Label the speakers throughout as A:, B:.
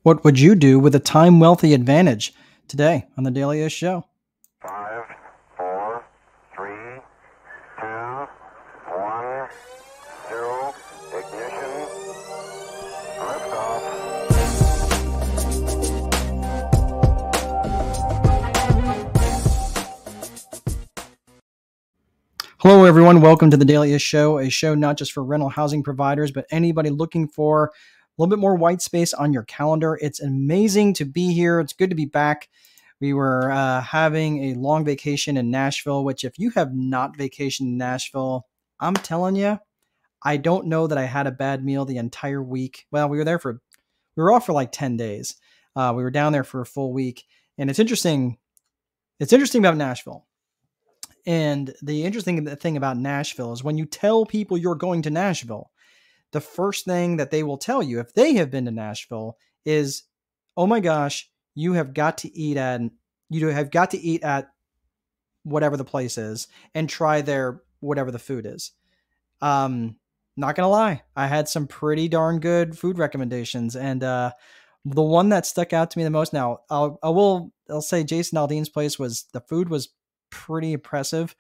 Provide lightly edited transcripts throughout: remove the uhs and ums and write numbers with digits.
A: What would you do with a time wealthy advantage? Today on the Daily Show.
B: 5, 4, 3, 2, 1, 0, ignition, liftoff.
A: Hello, everyone. Welcome to the Daily Show, a show not just for rental housing providers, but anybody looking for a little bit more white space on your calendar. It's amazing to be here. It's good to be back. We were having a long vacation in Nashville, which if you have not vacationed in Nashville, I'm telling you, I don't know that I had a bad meal the entire week. Well, we were off for like 10 days. We were down there for a full week. And it's interesting. It's interesting about Nashville. And the interesting thing about Nashville is when you tell people you're going to Nashville, the first thing that they will tell you if they have been to Nashville is, "Oh my gosh, you have got to eat at whatever the place is and try their whatever the food is." Not gonna lie, I had some pretty darn good food recommendations, and the one that stuck out to me the most. Now, I'll say Jason Aldean's place the food was pretty impressive,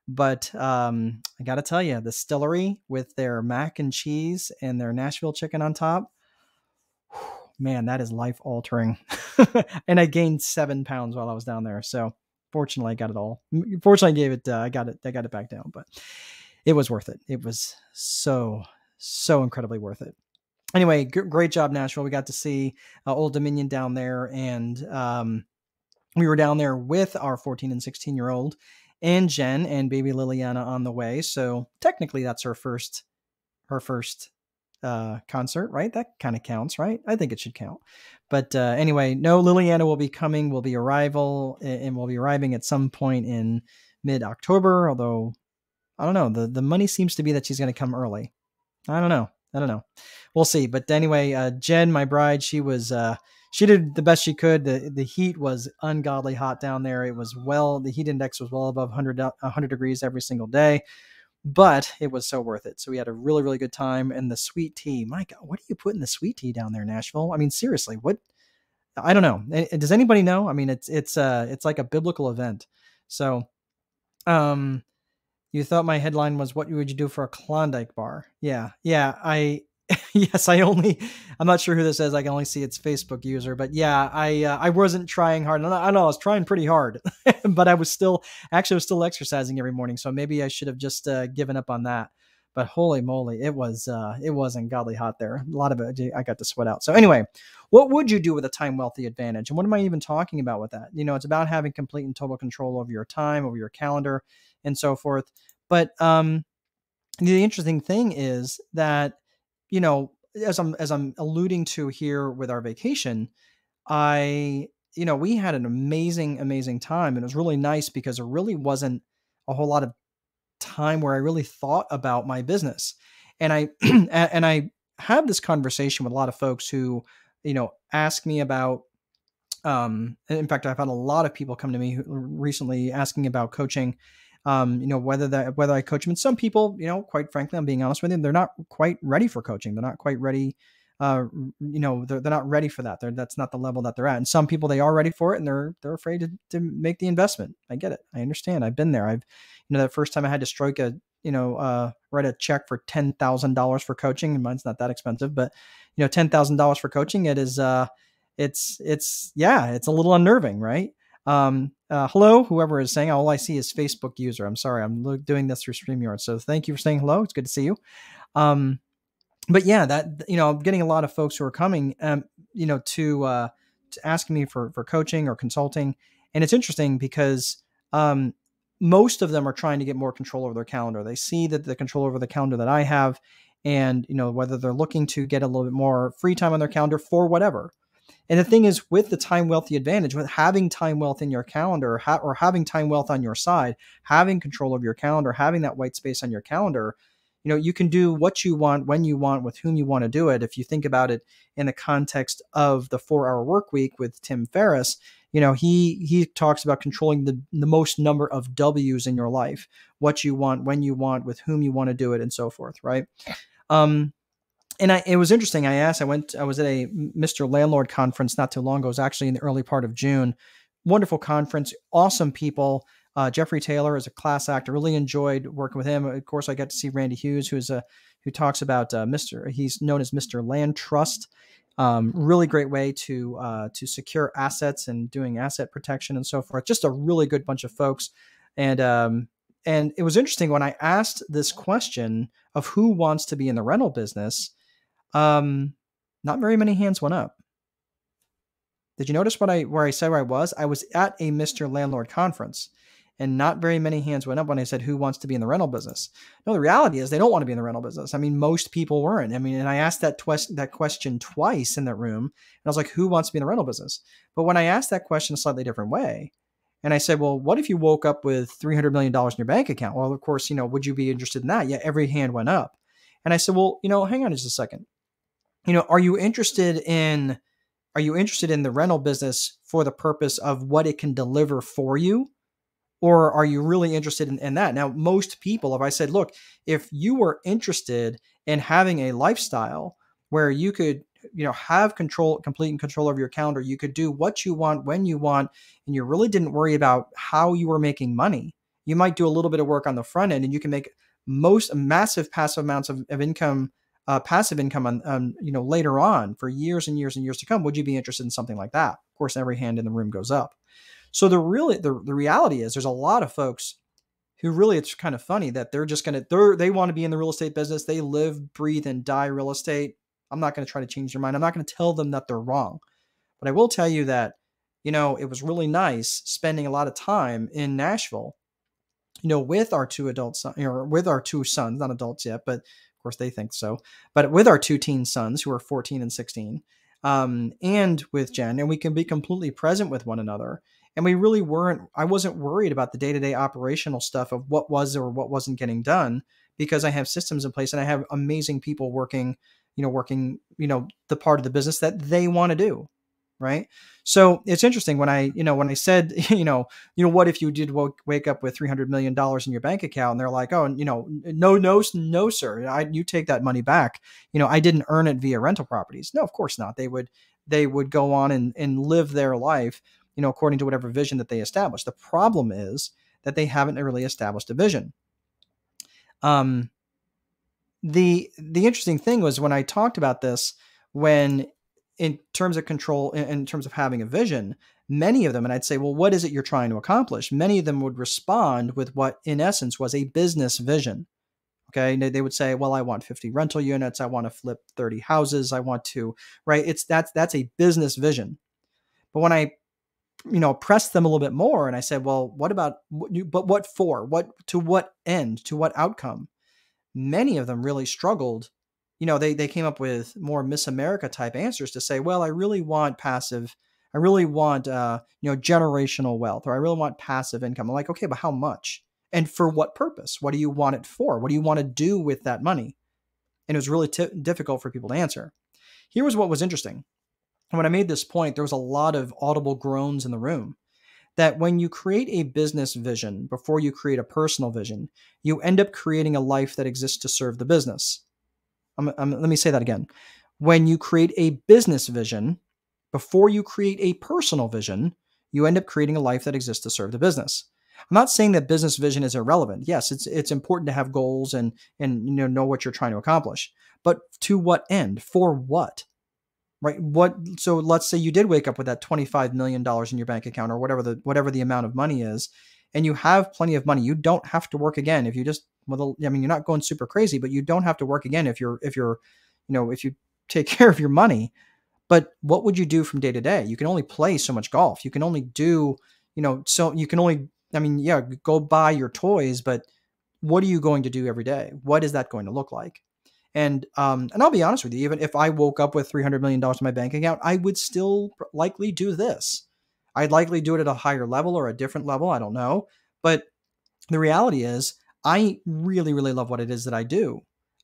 A: but I got to tell you, the Stillery with their mac and cheese and their Nashville chicken on top, man, that is life altering. And I gained 7 pounds while I was down there. So fortunately I got it all. Fortunately I got it back down, but it was worth it. It was so incredibly worth it. Anyway, great job, Nashville. We got to see Old Dominion down there, and we were down there with our 14 and 16-year-old and Jen and baby Liliana on the way. So technically that's her first concert, right? That kind of counts, right? I think it should count. But anyway, no, Liliana will be arriving at some point in mid-October, although I don't know. The money seems to be that she's going to come early. I don't know. We'll see. But anyway, Jen, my bride, she did the best she could. The heat was ungodly hot down there. The heat index was well above 100 degrees every single day, but it was so worth it. So we had a really, really good time. And the sweet tea, my God, what do you put in the sweet tea down there in Nashville? I mean, seriously, what? I don't know. Does anybody know? I mean, it's like a biblical event. So, you thought my headline was, "What would you do for a Klondike bar?" Yeah. Yes, I'm not sure who this is. I can only see its Facebook user, but yeah, I wasn't trying hard. I know I was trying pretty hard, but I was still exercising every morning. So maybe I should have just given up on that. But holy moly, it was ungodly hot there. A lot of it, I got to sweat out. So anyway, what would you do with a time wealthy advantage? And what am I even talking about with that? It's about having complete and total control over your time, over your calendar, and so forth. But the interesting thing is that, as I'm alluding to here with our vacation, we had an amazing time, and it was really nice because there really wasn't a whole lot of time where I really thought about my business. And I and I have this conversation with a lot of folks who, ask me about, in fact, I've had a lot of people come to me recently asking about coaching. Whether I coach them. And some people, quite frankly, I'm being honest with you, they're not quite ready for coaching. They're not quite ready. They're not ready for that. That's not the level that they're at. And some people, they are ready for it, and they're afraid to make the investment. I get it. I understand. I've been there. That first time I had to write a check for $10,000 for coaching, and mine's not that expensive, but $10,000 for coaching, it is, it's a little unnerving, right? Hello, whoever is saying, all I see is Facebook user. I'm sorry. I'm doing this through StreamYard. So thank you for saying hello. It's good to see you. But yeah, I'm getting a lot of folks who are coming, to asking me for coaching or consulting. And it's interesting because, most of them are trying to get more control over their calendar. They see that the control over the calendar that I have, and, whether they're looking to get a little bit more free time on their calendar for whatever. And the thing is, with the time wealthy advantage, with having time wealth in your calendar, or having time wealth on your side, having control of your calendar, having that white space on your calendar, you can do what you want, when you want, with whom you want to do it. If you think about it in the context of the 4-hour work week with Tim Ferriss, he talks about controlling the most number of W's in your life, what you want, when you want, with whom you want to do it, and so forth, right? And it was interesting. I was at a Mr. Landlord conference not too long ago. It was actually in the early part of June. Wonderful conference, awesome people. Jeffrey Taylor is a class act. I really enjoyed working with him. Of course, I got to see Randy Hughes, who talks about He's known as Mr. Land Trust. Really great way to secure assets and doing asset protection and so forth. Just a really good bunch of folks. And it was interesting when I asked this question of who wants to be in the rental business. Um, Not very many hands went up. Did you notice where I said where I was? I was at a Mr. Landlord conference, and not very many hands went up when I said who wants to be in the rental business. No, the reality is they don't want to be in the rental business. I mean, most people weren't. I mean, and I asked that question twice in that room, and I was like, who wants to be in the rental business? But when I asked that question a slightly different way, and I said, well, what if you woke up with $300 million in your bank account? Well, of course, would you be interested in that? Yeah, every hand went up. And I said, well, hang on just a second. Are you interested in the rental business for the purpose of what it can deliver for you? Or are you really interested in that? Now, most people, if I said, look, if you were interested in having a lifestyle where you could, have complete control over your calendar, you could do what you want, when you want, and you really didn't worry about how you were making money. You might do a little bit of work on the front end and you can make massive passive amounts of income, passive income on later on for years and years and years to come. Would you be interested in something like that? Of course, every hand in the room goes up. So the reality is there's a lot of folks who really, it's kind of funny that they want to be in the real estate business. They live, breathe, and die real estate. I'm not going to try to change their mind. I'm not going to tell them that they're wrong. But I will tell you that, it was really nice spending a lot of time in Nashville, with our two adults, or with our two sons, not adults yet, but of course they think so, but with our two teen sons who are 14 and 16, and with Jen, and we can be completely present with one another. And I wasn't worried about the day-to-day operational stuff of what was or what wasn't getting done, because I have systems in place and I have amazing people working the part of the business that they want to do. Right. So it's interesting when I said, what if you did wake up with $300 million in your bank account, and they're like, oh, no, sir, you take that money back. I didn't earn it via rental properties. No, of course not. They would go on and live their life, according to whatever vision that they established. The problem is that they haven't really established a vision. The interesting thing was when I talked about this, when in terms of control, in terms of having a vision, many of them, and I'd say, well, what is it you're trying to accomplish? Many of them would respond with what in essence was a business vision. Okay. They would say, well, I want 50 rental units. I want to flip 30 houses. I want to, right. That's a business vision. But when I, pressed them a little bit more and I said, well, what for? To what end? To what outcome? Many of them really struggled. They came up with more Miss America type answers to say, well, I really want passive. I really want, generational wealth, or I really want passive income. I'm like, okay, but how much? And for what purpose? What do you want it for? What do you want to do with that money? And it was really difficult for people to answer. Here was what was interesting. When I made this point, there was a lot of audible groans in the room. That when you create a business vision before you create a personal vision, you end up creating a life that exists to serve the business. Let me say that again. When you create a business vision before you create a personal vision, you end up creating a life that exists to serve the business. I'm not saying that business vision is irrelevant. Yes, it's important to have goals and know what you're trying to accomplish. But to what end? For what? Right? So let's say you did wake up with that $25 million in your bank account, or whatever the amount of money is, and you have plenty of money. You don't have to work again if you just, you're not going super crazy, but you don't have to work again if you take care of your money. But what would you do from day to day? You can only play so much golf. You can only do, so you can only, go buy your toys, but what are you going to do every day? What is that going to look like? And I'll be honest with you, even if I woke up with $300 million in my bank account, I would still likely do this. I'd likely do it at a higher level or a different level. I don't know. But the reality is I really, really love what it is that I do,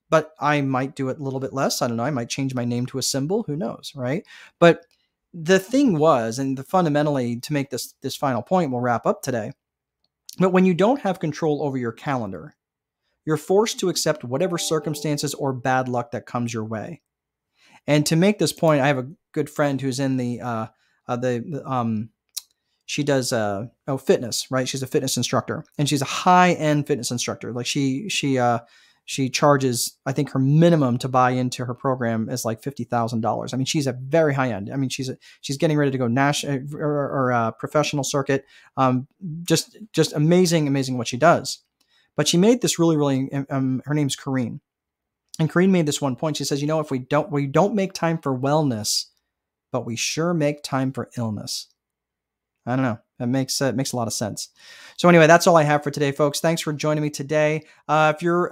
A: but I might do it a little bit less. I don't know. I might change my name to a symbol. Who knows? Right. But the thing was, and fundamentally to make this final point, we'll wrap up today. But when you don't have control over your calendar, you're forced to accept whatever circumstances or bad luck that comes your way. And to make this point, I have a good friend who's in she does fitness, right? She's a fitness instructor, and she's a high end fitness instructor. Like she charges, I think her minimum to buy into her program is like $50,000. I mean, she's a very high end. I mean, she's getting ready to go national or professional circuit. Just amazing what she does. But she made this really, her name's Corrine. And Corrine made this one point. She says, if we don't make time for wellness, but we sure make time for illness. I don't know. It makes a lot of sense. So anyway, that's all I have for today, folks. Thanks for joining me today. If you're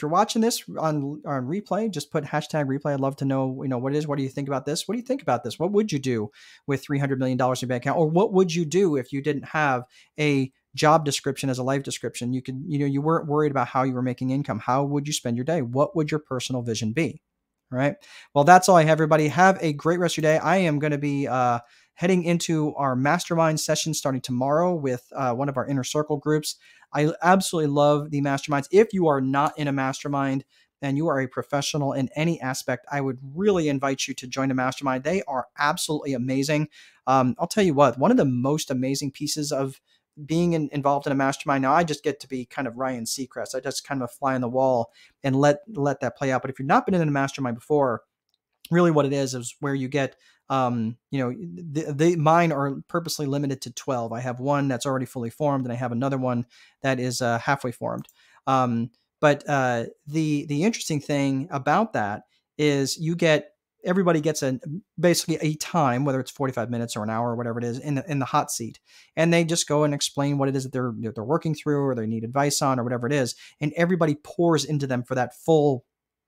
A: watching this on replay, just put #replay. I'd love to know, what it is. What do you think about this? What do you think about this? What would you do with $300 million in your bank account? Or what would you do if you didn't have a job description as a life description? You could, you weren't worried about how you were making income. How would you spend your day? What would your personal vision be? All right. Well, that's all I have, everybody. Have a great rest of your day. I am going to be heading into our mastermind session starting tomorrow with one of our inner circle groups. I absolutely love the masterminds. If you are not in a mastermind and you are a professional in any aspect, I would really invite you to join a mastermind. They are absolutely amazing. I'll tell you what, one of the most amazing pieces of being involved in a mastermind. Now, I just get to be kind of Ryan Seacrest. I just kind of a fly on the wall and let that play out. But if you've not been in a mastermind before, really what it is where you get, mine are purposely limited to 12. I have one that's already fully formed, and I have another one that is halfway formed. But the interesting thing about that is everybody gets basically a time, whether it's 45 minutes or an hour or whatever it is, in the hot seat, and they just go and explain what it is that they're working through or they need advice on or whatever it is, and everybody pours into them for that full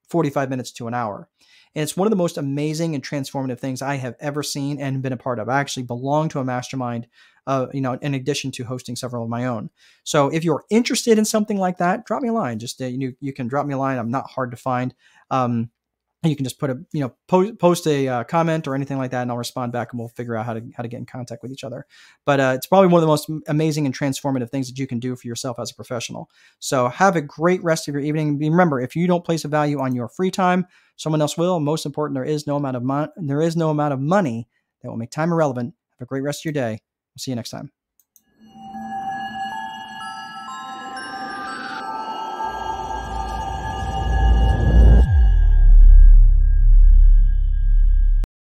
A: 45 minutes to an hour. And it's one of the most amazing and transformative things I have ever seen and been a part of. I actually belong to a mastermind, in addition to hosting several of my own. So if you're interested in something like that, drop me a line. Just you can drop me a line. I'm not hard to find. You can just put post a comment or anything like that, and I'll respond back, and we'll figure out how to get in contact with each other. But it's probably one of the most amazing and transformative things that you can do for yourself as a professional. So have a great rest of your evening. Remember, if you don't place a value on your free time, someone else will. Most important, there is no amount of money that will make time irrelevant. Have a great rest of your day. We'll see you next time.